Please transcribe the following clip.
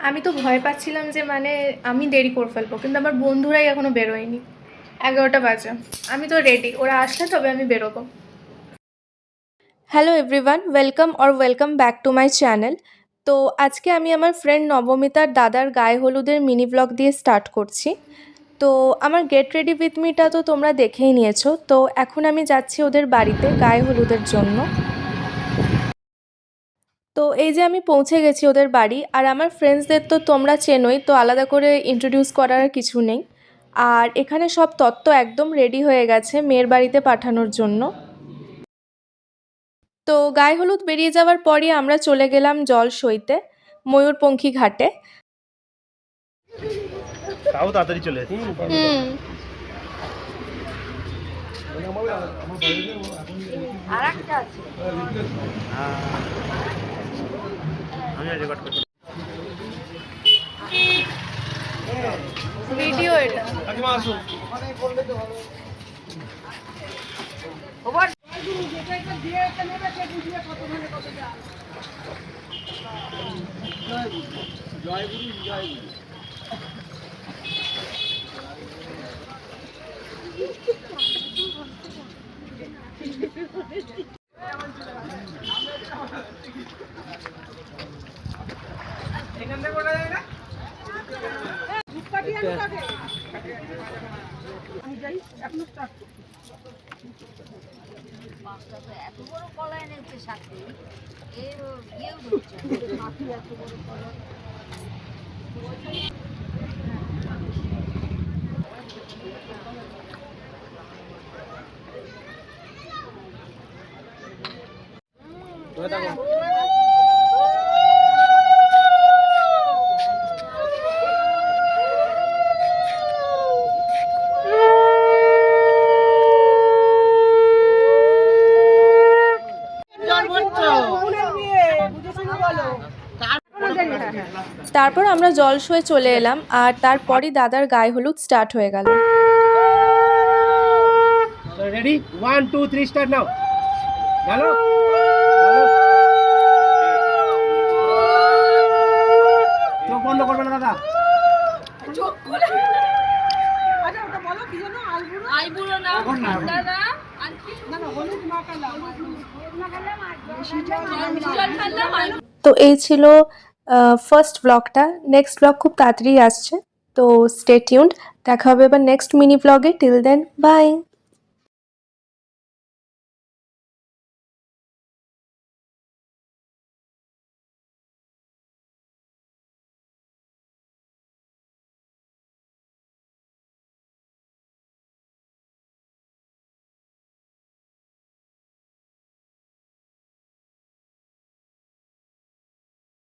আমি তো ভয় পাচ্ছিলাম যে মানে আমি দেরি করে ফেলবো, কিন্তু আমার বন্ধুরাই এখনো বেরোয়নি। 11টা বাজে। আমি তো রেডি, ওরা আসলে তবে আমি বেরোবো। Hello everyone, welcome back to my channel. তো আজকে আমি আমার ফ্রেন্ড নবমিতার দাদার গায়ে হলুদের মিনি ব্লগ দিয়ে স্টার্ট করছি। তো আমার গেট রেডি উইথ মিটা তো তোমরা দেখেই নিয়েছো। তো এখন আমি যাচ্ছি ওদের বাড়িতে গায়ে হলুদের জন্য। তো এই যে আমি পৌঁছে গেছি ওদের বাড়ি, আর আমার ফ্রেন্ডসদের তো তোমরা চেনোই, তো আলাদা করে ইন্ট্রোডিউস করার কিছু নেই। আর এখানে সব তত্ত্ব একদম রেডি হয়ে গেছে মেয়ের বাড়িতে পাঠানোর জন্য। তো গায়ে হলুদ বেরিয়ে যাওয়ার পরই আমরা চলে গেলাম জল সইতে ময়ূরপঙ্খী ঘাটে। তাও তাড়াতাড়ি চলে আমি রেকর্ড করছি ভিডিও এটা। এত বড় কলা এনেছে সাথে ইয়েও ধরছে এত বড় কলা। তারপর আমরা জলসয়ে চলে এলাম, আর তারপরই দাদার গায়ে হলুদ স্টার্ট হয়ে গেল। রেডি 1 2 3 স্টার্ট নাও গেলো চোখ বন্ধ করবে না দাদা, চোখ খুলে আচ্ছা ওটা বলো কি জানো আইবুড়ো না দাদা না না হলুদ মাখালা তো এই ছিল ফার্স্ট ব্লগটা। নেক্সট ব্লগ খুব তাড়াতাড়ি আসছে, তো স্টে টিউনড। দেখা হবে এবার নেক্সট মিনি ব্লগে। Till then by.